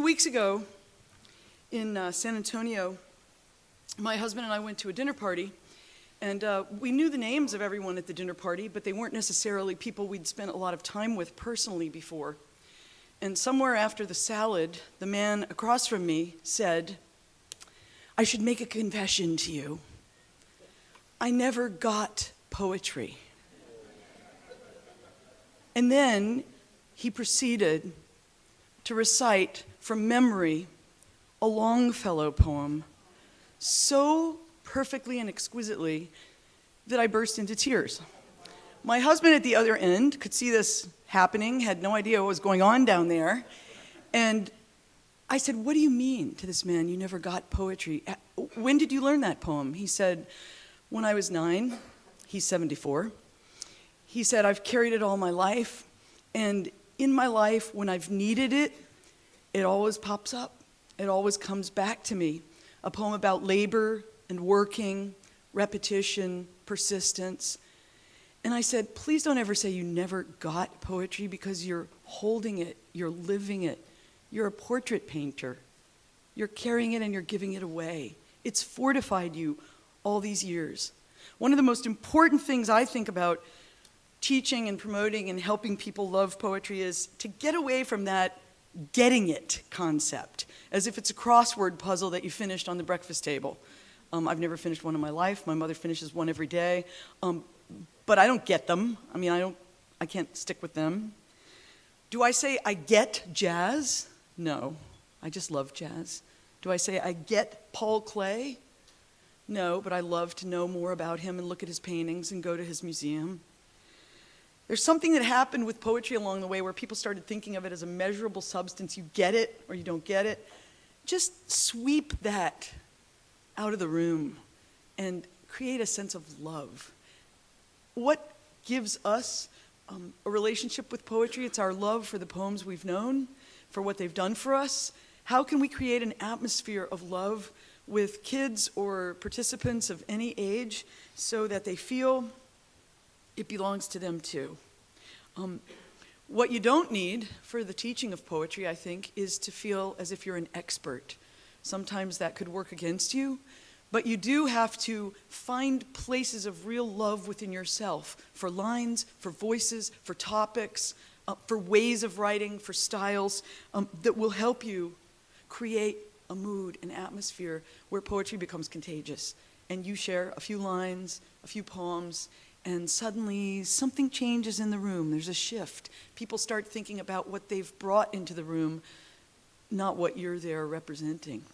weeks ago in San Antonio, my husband and I went to a dinner party, and we knew the names of everyone at the dinner party, but they weren't necessarily people we'd spent a lot of time with personally before. And somewhere after the salad, the man across from me said, "I should make a confession to you. I never got poetry." And then he proceeded to recite from memory a Longfellow poem so perfectly and exquisitely that I burst into tears. My husband at the other end could see this happening, had no idea what was going on down there. And I said, "What do you mean to this man, you never got poetry? When did you learn that poem?" He said, "When I was 9. He's 74. He said, "I've carried it all my life. And in my life, when I've needed it, it always pops up. It always comes back to me." A poem about labor and working, repetition, persistence. And I said, "Please don't ever say you never got poetry, because you're holding it, you're living it. You're a portrait painter. You're carrying it and you're giving it away. It's fortified you all these years." One of the most important things I think about teaching and promoting and helping people love poetry is to get away from that getting it concept, as if it's a crossword puzzle that you finished on the breakfast table. I've never finished one in my life. My mother finishes one every day. But I don't get them. I can't stick with them. Do I say I get jazz? No, I just love jazz. Do I say I get Paul Klee? No, but I love to know more about him and look at his paintings and go to his museum. There's something that happened with poetry along the way where people started thinking of it as a measurable substance. You get it or you don't get it. Just sweep that out of the room and create a sense of love. What gives us a relationship with poetry? It's our love for the poems we've known, for what they've done for us. How can we create an atmosphere of love with kids or participants of any age so that they feel it belongs to them too? What you don't need for the teaching of poetry, I think, is to feel as if you're an expert. Sometimes that could work against you, but you do have to find places of real love within yourself for lines, for voices, for topics, for ways of writing, for styles that will help you create a mood, an atmosphere where poetry becomes contagious. And you share a few lines, a few poems, and suddenly something changes in the room. There's a shift. People start thinking about what they've brought into the room, not what you're there representing.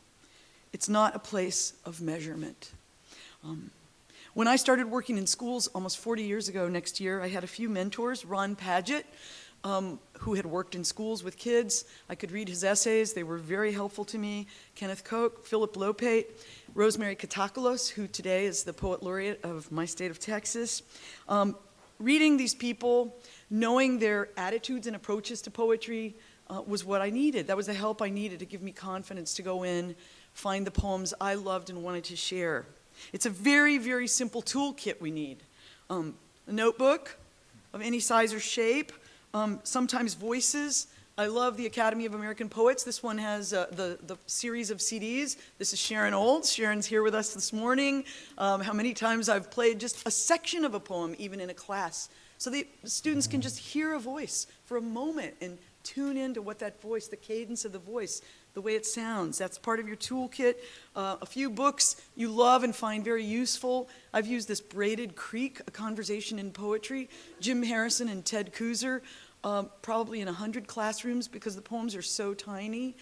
It's not a place of measurement. When I started working in schools almost 40 years ago next year, I had a few mentors. Ron Padgett, who had worked in schools with kids. I could read his essays. They were very helpful to me. Kenneth Koch, Philip Lopate, Rosemary Katakoulos, who today is the Poet Laureate of my state of Texas. Reading these people, knowing their attitudes and approaches to poetry was what I needed. That was the help I needed to give me confidence to go in, find the poems I loved and wanted to share. It's a very, very simple toolkit we need. A notebook of any size or shape, sometimes voices. I love the Academy of American Poets. This one has the series of CDs. This is Sharon Olds. Sharon's here with us this morning. How many times I've played just a section of a poem, even in a class, so the students can just hear a voice for a moment and tune into what that voice, the cadence of the voice, the way it sounds. That's part of your toolkit. A few books you love and find very useful. I've used this Braided Creek, A Conversation in Poetry, Jim Harrison and Ted Kuzer, probably in 100 classrooms because the poems are so tiny.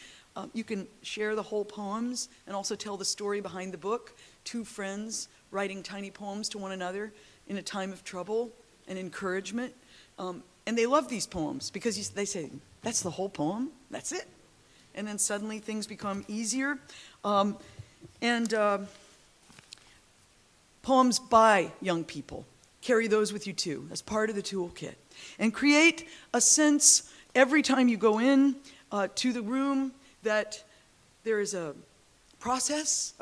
You can share the whole poems and also tell the story behind the book. Two friends writing tiny poems to one another in a time of trouble and encouragement. And they love these poems because they say, "That's the whole poem? That's it?" And then suddenly things become easier. Poems by young people. Carry those with you too, as part of the toolkit. And create a sense every time you go in to the room that there is a process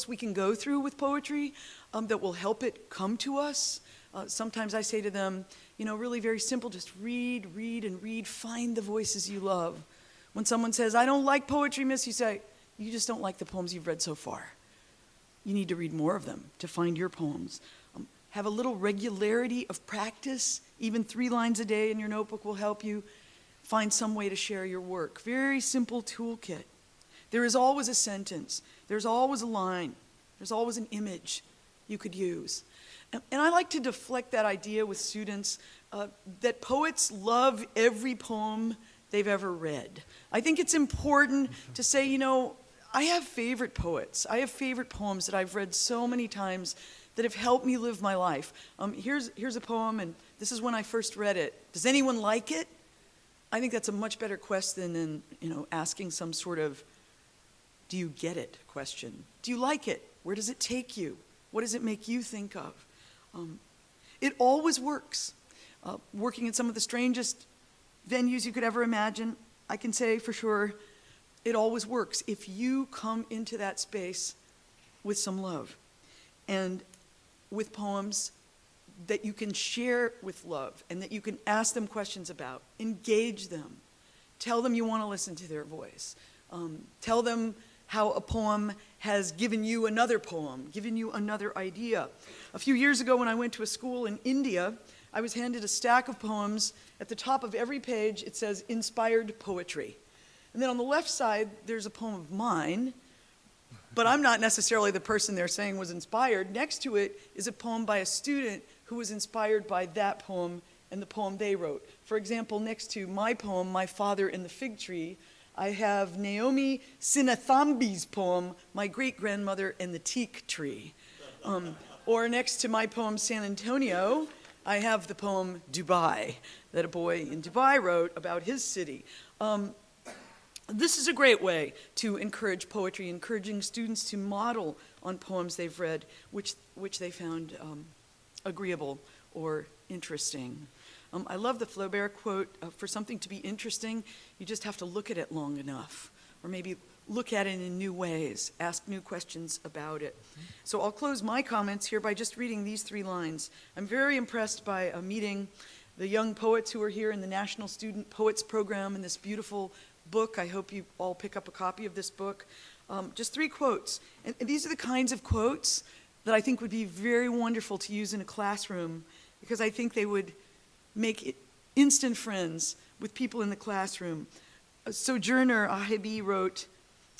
we can go through with poetry that will help it come to us. Sometimes I say to them, really very simple, just read, and read. Find the voices you love. When someone says, I don't like poetry, miss, you say, you just don't like the poems you've read so far. You need to read more of them to find your poems. Have a little regularity of practice. Even 3 lines a day in your notebook will help you find some way to share your work. Very simple toolkit. There is always a sentence. There's always a line. There's always an image you could use. And I like to deflect that idea with students that poets love every poem they've ever read. I think it's important to say, you know, I have favorite poets. I have favorite poems that I've read so many times that have helped me live my life. Here's a poem, and this is when I first read it. Does anyone like it? I think that's a much better question than, you know, asking some sort of, do you get it question. Do you like it? Where does it take you? What does it make you think of? It always works. Working in some of the strangest venues you could ever imagine, I can say for sure, it always works if you come into that space with some love and with poems that you can share with love and that you can ask them questions about, engage them, tell them you want to listen to their voice, tell them how a poem has given you another poem, given you another idea. A few years ago when I went to a school in India, I was handed a stack of poems. At the top of every page it says inspired poetry. And then on the left side there's a poem of mine, but I'm not necessarily the person they're saying was inspired. Next to it is a poem by a student who was inspired by that poem and the poem they wrote. For example, next to my poem, My Father and the Fig Tree, I have Naomi Sinnathambi's poem, My Great-Grandmother and the Teak Tree. Or next to my poem, San Antonio, I have the poem Dubai, that a boy in Dubai wrote about his city. This is a great way to encourage poetry, encouraging students to model on poems they've read, which they found agreeable or interesting. I love the Flaubert quote, for something to be interesting, you just have to look at it long enough, or maybe look at it in new ways, ask new questions about it. So I'll close my comments here by just reading these 3 lines. I'm very impressed by meeting the young poets who are here in the National Student Poets Program in this beautiful book. I hope you all pick up a copy of this book. Just 3 quotes. And these are the kinds of quotes that I think would be very wonderful to use in a classroom, because I think they would make instant friends with people in the classroom. Sojourner Ahebi wrote,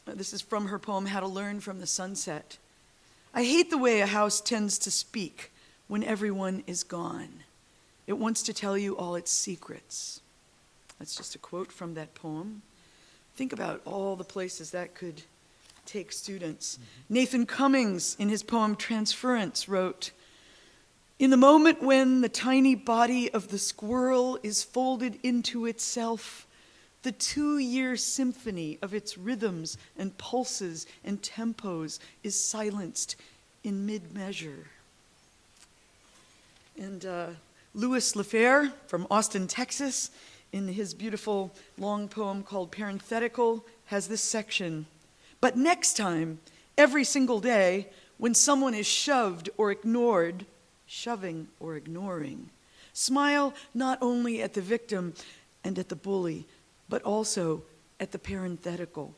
this is from her poem, How to Learn from the Sunset. I hate the way a house tends to speak when everyone is gone. It wants to tell you all its secrets. That's just a quote from that poem. Think about all the places that could take students. Nathan Cummings, in his poem Transference, wrote, in the moment when the tiny body of the squirrel is folded into itself, the 2-year symphony of its rhythms and pulses and tempos is silenced in mid-measure. And Louis Lefebvre from Austin, Texas, in his beautiful long poem called Parenthetical, has this section. But next time, every single day, when someone is shoved or ignored, shoving or ignoring, smile not only at the victim and at the bully, but also at the parenthetical.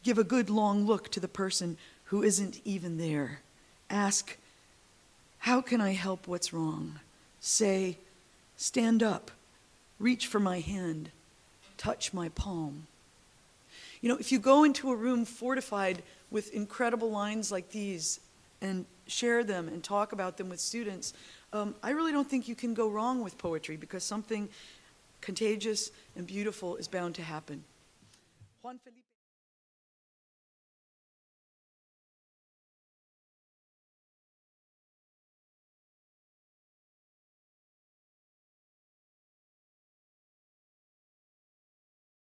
Give a good long look to the person who isn't even there. Ask, how can I help what's wrong? Say, stand up, reach for my hand, touch my palm. You know, if you go into a room fortified with incredible lines like these and share them and talk about them with students, I really don't think you can go wrong with poetry, because something contagious and beautiful is bound to happen. Juan Felipe.